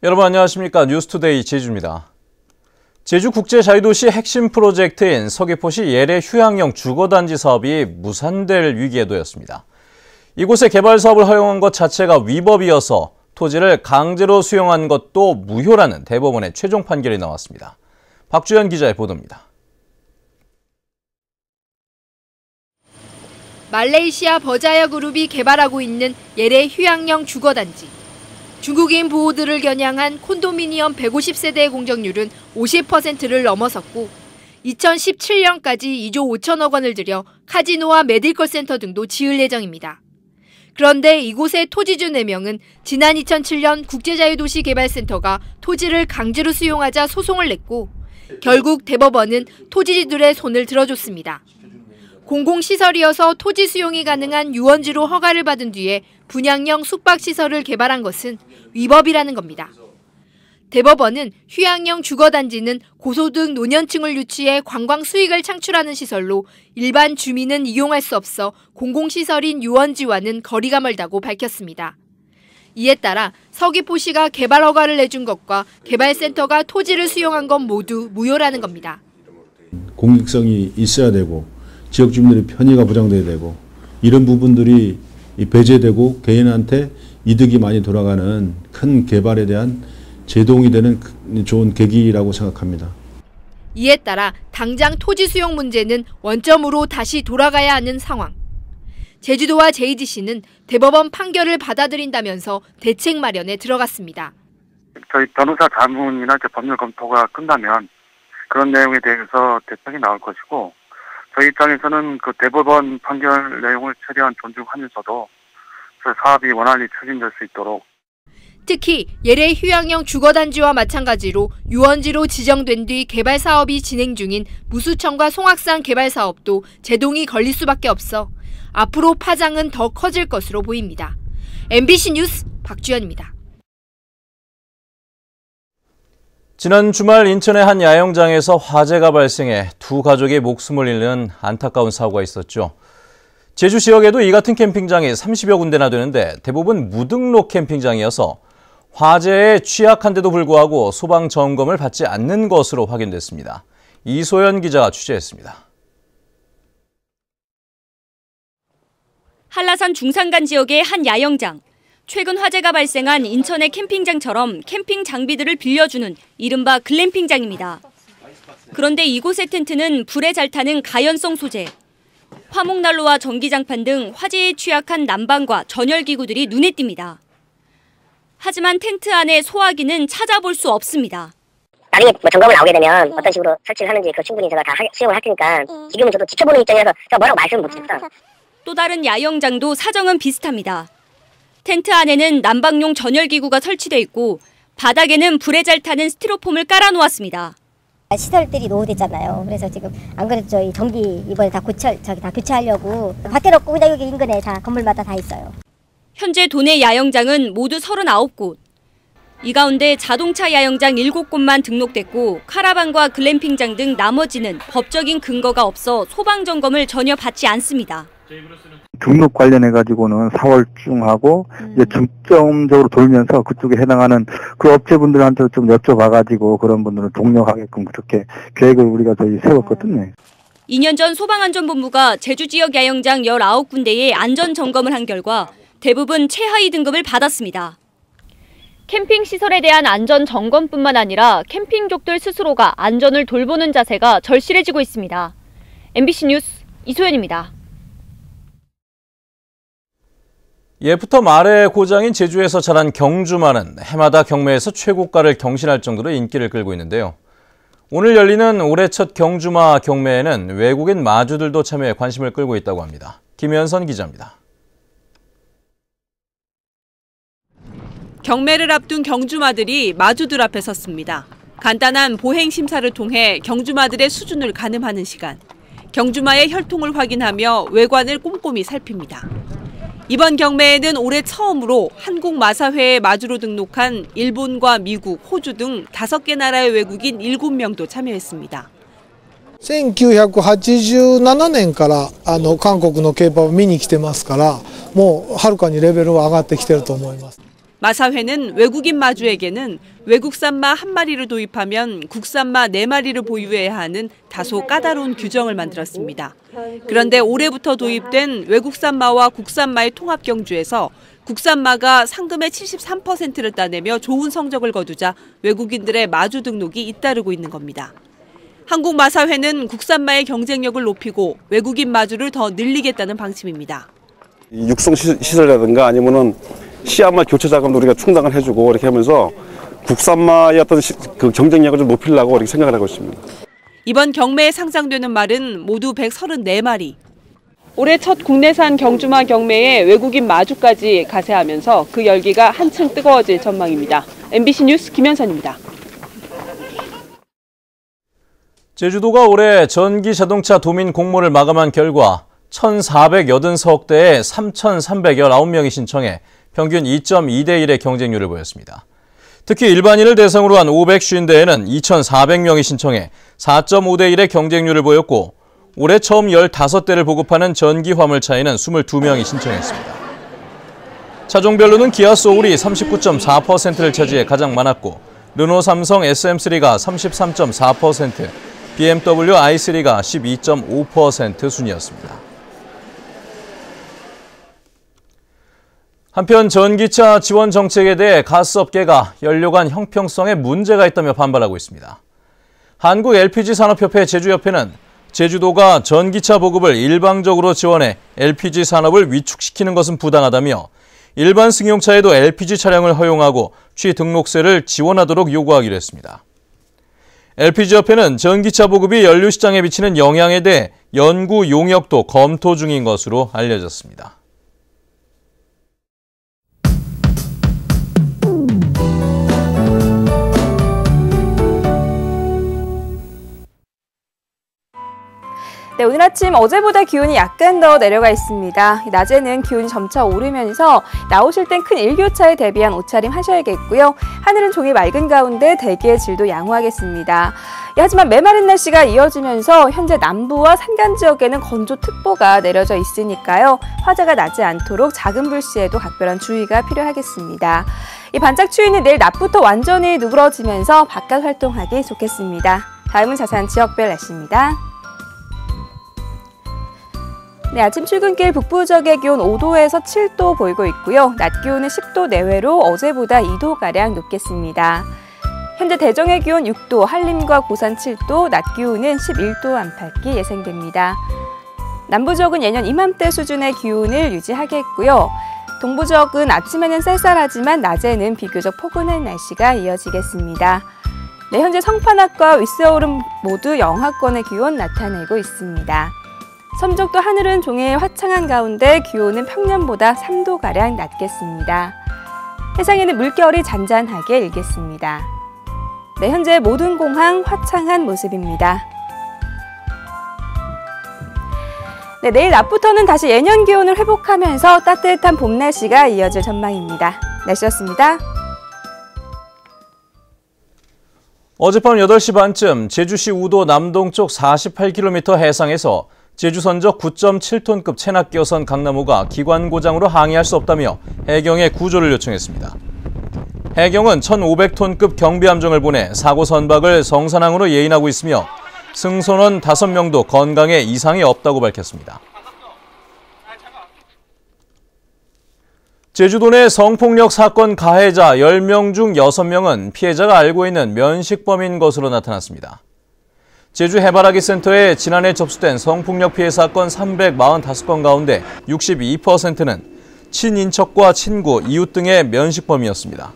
여러분 안녕하십니까? 뉴스투데이 제주입니다. 제주국제자유도시 핵심 프로젝트인 서귀포시 예래 휴양형 주거단지 사업이 무산될 위기에 놓였습니다. 이곳에 개발 사업을 허용한 것 자체가 위법이어서 토지를 강제로 수용한 것도 무효라는 대법원의 최종 판결이 나왔습니다. 박주연 기자의 보도입니다. 말레이시아 버자야 그룹이 개발하고 있는 예래 휴양형 주거단지. 중국인 부호들을 겨냥한 콘도미니엄 150세대의 공정률은 50%를 넘어섰고 2017년까지 2조 5천억 원을 들여 카지노와 메디컬 센터 등도 지을 예정입니다. 그런데 이곳의 토지주 4명은 지난 2007년 국제자유도시개발센터가 토지를 강제로 수용하자 소송을 냈고 결국 대법원은 토지주들의 손을 들어줬습니다. 공공시설이어서 토지 수용이 가능한 유원지로 허가를 받은 뒤에 분양형 숙박시설을 개발한 것은 위법이라는 겁니다. 대법원은 휴양형 주거단지는 고소득 노년층을 유치해 관광 수익을 창출하는 시설로 일반 주민은 이용할 수 없어 공공시설인 유원지와는 거리가 멀다고 밝혔습니다. 이에 따라 서귀포시가 개발 허가를 내준 것과 개발센터가 토지를 수용한 건 모두 무효라는 겁니다. 공익성이 있어야 되고 지역 주민들의 편의가 보장돼야 되고 이런 부분들이 배제되고 개인한테 이득이 많이 돌아가는 큰 개발에 대한 제동이 되는 좋은 계기라고 생각합니다. 이에 따라 당장 토지 수용 문제는 원점으로 다시 돌아가야 하는 상황. 제주도와 JGC는 대법원 판결을 받아들인다면서 대책 마련에 들어갔습니다. 저희 변호사 자문이나 법률 검토가 끝나면 그런 내용에 대해서 대책이 나올 것이고 저희 입장에서는 그 대법원 판결 내용을 최대한 존중하면서도 사업이 원활히 추진될 수 있도록 특히 예래 휴양형 주거단지와 마찬가지로 유원지로 지정된 뒤 개발 사업이 진행 중인 무수청과 송악산 개발 사업도 제동이 걸릴 수밖에 없어 앞으로 파장은 더 커질 것으로 보입니다. MBC 뉴스 박주연입니다. 지난 주말 인천의 한 야영장에서 화재가 발생해 두 가족의 목숨을 잃는 안타까운 사고가 있었죠. 제주 지역에도 이 같은 캠핑장이 30여 군데나 되는데 대부분 무등록 캠핑장이어서 화재에 취약한데도 불구하고 소방 점검을 받지 않는 것으로 확인됐습니다. 이소연 기자가 취재했습니다. 한라산 중산간 지역의 한 야영장. 최근 화재가 발생한 인천의 캠핑장처럼 캠핑 장비들을 빌려주는 이른바 글램핑장입니다. 그런데 이곳의 텐트는 불에 잘 타는 가연성 소재. 화목난로와 전기장판 등 화재에 취약한 난방과 전열기구들이 눈에 띕니다. 하지만 텐트 안에 소화기는 찾아볼 수 없습니다. 나중에 점검을 나오게 되면 어떤 식으로 설치를 하는지 그 충분히 제가 다 수용을 할 테니까 지금은 저도 지켜보는 입장이라서 제가 뭐라고 말씀을 못 드렸어요. 또 다른 야영장도 사정은 비슷합니다. 텐트 안에는 난방용 전열기구가 설치돼 있고 바닥에는 불에 잘 타는 스티로폼을 깔아놓았습니다. 시설들이 노후됐잖아요. 그래서 지금 안 그래도 저희 전기 이번에 다 교체하려고 밖에 놓고 그냥 여기 인근에 다 건물마다 다 있어요. 현재 도내 야영장은 모두 39곳. 이 가운데 자동차 야영장 7곳만 등록됐고 카라반과 글램핑장 등 나머지는 법적인 근거가 없어 소방 점검을 전혀 받지 않습니다. 등록 관련해가지고는 4월중 하고 이제 중점적으로 돌면서 그쪽에 해당하는 그 업체분들한테 좀 여쭤봐가지고 그런 분들은 동력하게끔 그렇게 계획을 우리가 저희 세웠거든요. 2년 전 소방안전본부가 제주 지역 야영장 19군데에 안전점검을 한 결과 대부분 최하위 등급을 받았습니다. 캠핑 시설에 대한 안전 점검뿐만 아니라 캠핑족들 스스로가 안전을 돌보는 자세가 절실해지고 있습니다. MBC 뉴스 이소연입니다. 예부터 말의 고장인 제주에서 자란 경주마는 해마다 경매에서 최고가를 경신할 정도로 인기를 끌고 있는데요. 오늘 열리는 올해 첫 경주마 경매에는 외국인 마주들도 참여해 관심을 끌고 있다고 합니다. 김현선 기자입니다. 경매를 앞둔 경주마들이 마주들 앞에 섰습니다. 간단한 보행 심사를 통해 경주마들의 수준을 가늠하는 시간. 경주마의 혈통을 확인하며 외관을 꼼꼼히 살핍니다. 이번 경매에는 올해 처음으로 한국마사회에 마주로 등록한 일본과 미국, 호주 등 5개 나라의 외국인 7명도 참여했습니다. 1987年から韓国の競馬を見に来てますから、もうはるかにレベルは上がってきてると思います。 마사회는 외국인 마주에게는 외국산 마 1마리를 도입하면 국산 마 4마리를 보유해야 하는 다소 까다로운 규정을 만들었습니다. 그런데 올해부터 도입된 외국산 마와 국산 마의 통합 경주에서 국산 마가 상금의 73%를 따내며 좋은 성적을 거두자 외국인들의 마주 등록이 잇따르고 있는 겁니다. 한국마사회는 국산 마의 경쟁력을 높이고 외국인 마주를 더 늘리겠다는 방침입니다. 육성 시설이라든가 아니면은 씨앗마 교체 자금도 우리가 충당을 해주고 이렇게 하면서 국산마의 어떤 그 경쟁력을 좀 높이려고 이렇게 생각을 하고 있습니다. 이번 경매에 상장되는 말은 모두 134마리. 올해 첫 국내산 경주마 경매에 외국인 마주까지 가세하면서 그 열기가 한층 뜨거워질 전망입니다. MBC 뉴스 김현선입니다. 제주도가 올해 전기 자동차 도민 공모를 마감한 결과 1,480석 대에 3,319명이 신청해 평균 2.2대 1의 경쟁률을 보였습니다. 특히 일반인을 대상으로 한 550대에는 2,400명이 신청해 4.5대 1의 경쟁률을 보였고 올해 처음 15대를 보급하는 전기 화물차에는 22명이 신청했습니다. 차종별로는 기아 소울이 39.4%를 차지해 가장 많았고 르노 삼성 SM3가 33.4%, BMW i3가 12.5% 순이었습니다. 한편 전기차 지원 정책에 대해 가스업계가 연료관 형평성에 문제가 있다며 반발하고 있습니다. 한국 LPG 산업협회 제주협회는 제주도가 전기차 보급을 일방적으로 지원해 LPG 산업을 위축시키는 것은 부당하다며 일반 승용차에도 LPG 차량을 허용하고 취등록세를 지원하도록 요구하기로 했습니다. LPG협회는 전기차 보급이 연료 시장에 미치는 영향에 대해 연구 용역도 검토 중인 것으로 알려졌습니다. 네, 오늘 아침 어제보다 기온이 약간 더 내려가 있습니다. 낮에는 기온이 점차 오르면서 나오실 땐 큰 일교차에 대비한 옷차림 하셔야겠고요. 하늘은 종일 맑은 가운데 대기의 질도 양호하겠습니다. 하지만 메마른 날씨가 이어지면서 현재 남부와 산간 지역에는 건조특보가 내려져 있으니까요. 화재가 나지 않도록 작은 불씨에도 각별한 주의가 필요하겠습니다. 이 반짝 추위는 내일 낮부터 완전히 누그러지면서 바깥 활동하기 좋겠습니다. 다음은 자세한 지역별 날씨입니다. 네, 아침 출근길 북부 지역의 기온 5도에서 7도 보이고 있고요. 낮 기온은 10도 내외로 어제보다 2도가량 높겠습니다. 현재 대정의 기온 6도, 한림과 고산 7도, 낮 기온은 11도 안팎이 예상됩니다. 남부 지역은 예년 이맘때 수준의 기온을 유지하겠고요. 동부 지역은 아침에는 쌀쌀하지만 낮에는 비교적 포근한 날씨가 이어지겠습니다. 네, 현재 성판악과 윗세오름 모두 영하권의 기온 나타내고 있습니다. 섬적도 하늘은 종일 화창한 가운데 기온은 평년보다 3도가량 낮겠습니다. 해상에는 물결이 잔잔하게 일겠습니다. 네, 현재 모든 공항 화창한 모습입니다. 네, 내일 낮부터는 다시 예년 기온을 회복하면서 따뜻한 봄 날씨가 이어질 전망입니다. 날씨였습니다. 어젯밤 8시 반쯤 제주시 우도 남동쪽 48km 해상에서 제주 선적 9.7톤급 체납기어선 강나무가 기관 고장으로 항해할 수 없다며 해경에 구조를 요청했습니다. 해경은 1,500톤급 경비함정을 보내 사고 선박을 성산항으로 예인하고 있으며 승선원 5명도 건강에 이상이 없다고 밝혔습니다. 제주도 내 성폭력 사건 가해자 10명 중 6명은 피해자가 알고 있는 면식범인 것으로 나타났습니다. 제주 해바라기 센터에 지난해 접수된 성폭력 피해 사건 345건 가운데 62%는 친인척과 친구, 이웃 등의 면식범이었습니다.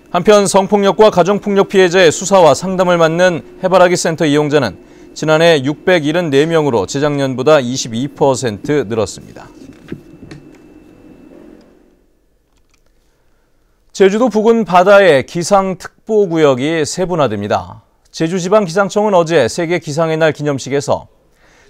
한편 성폭력과 가정폭력 피해자의 수사와 상담을 맡는 해바라기 센터 이용자는 지난해 674명으로 재작년보다 22% 늘었습니다. 제주도 부근 바다에 기상특보구역이 세분화됩니다. 제주지방기상청은 어제 세계 기상의 날 기념식에서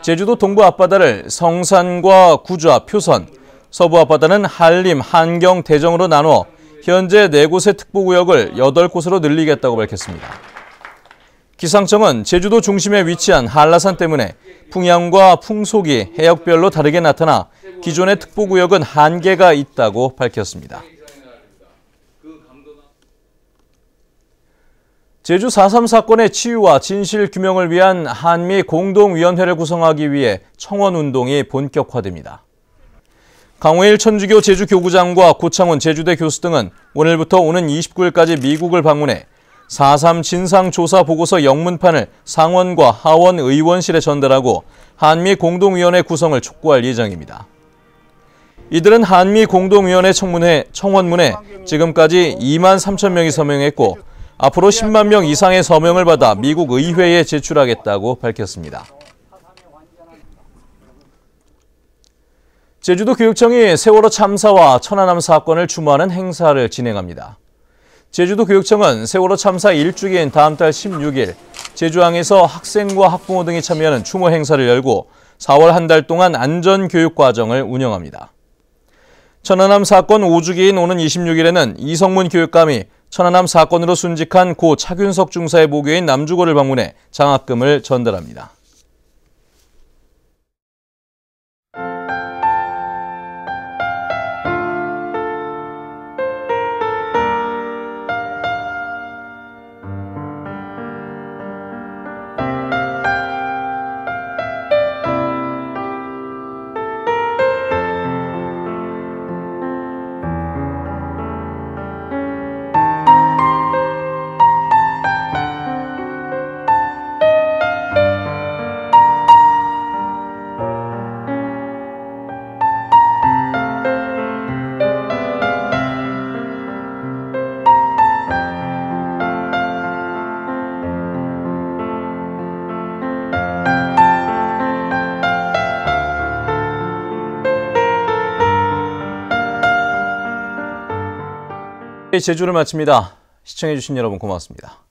제주도 동부 앞바다를 성산과 구좌, 표선, 서부 앞바다는 한림, 한경, 대정으로 나누어 현재 4곳의 특보구역을 8곳으로 늘리겠다고 밝혔습니다. 기상청은 제주도 중심에 위치한 한라산 때문에 풍향과 풍속이 해역별로 다르게 나타나 기존의 특보구역은 한계가 있다고 밝혔습니다. 제주 4.3 사건의 치유와 진실 규명을 위한 한미 공동위원회를 구성하기 위해 청원운동이 본격화됩니다. 강호일 천주교 제주교구장과 고창훈 제주대 교수 등은 오늘부터 오는 29일까지 미국을 방문해 4.3 진상조사보고서 영문판을 상원과 하원 의원실에 전달하고 한미 공동위원회 구성을 촉구할 예정입니다. 이들은 한미 공동위원회 청원문에 지금까지 2만 3천 명이 서명했고 앞으로 10만 명 이상의 서명을 받아 미국 의회에 제출하겠다고 밝혔습니다. 제주도 교육청이 세월호 참사와 천안함 사건을 추모하는 행사를 진행합니다. 제주도 교육청은 세월호 참사 1주기인 다음 달 16일 제주항에서 학생과 학부모 등이 참여하는 추모 행사를 열고 4월 한 달 동안 안전교육 과정을 운영합니다. 천안함 사건 5주기인 오는 26일에는 이성문 교육감이 천안함 사건으로 순직한 고 차균석 중사의 모교인 남주고를 방문해 장학금을 전달합니다. 제주를 마칩니다. 시청해주신 여러분 고맙습니다.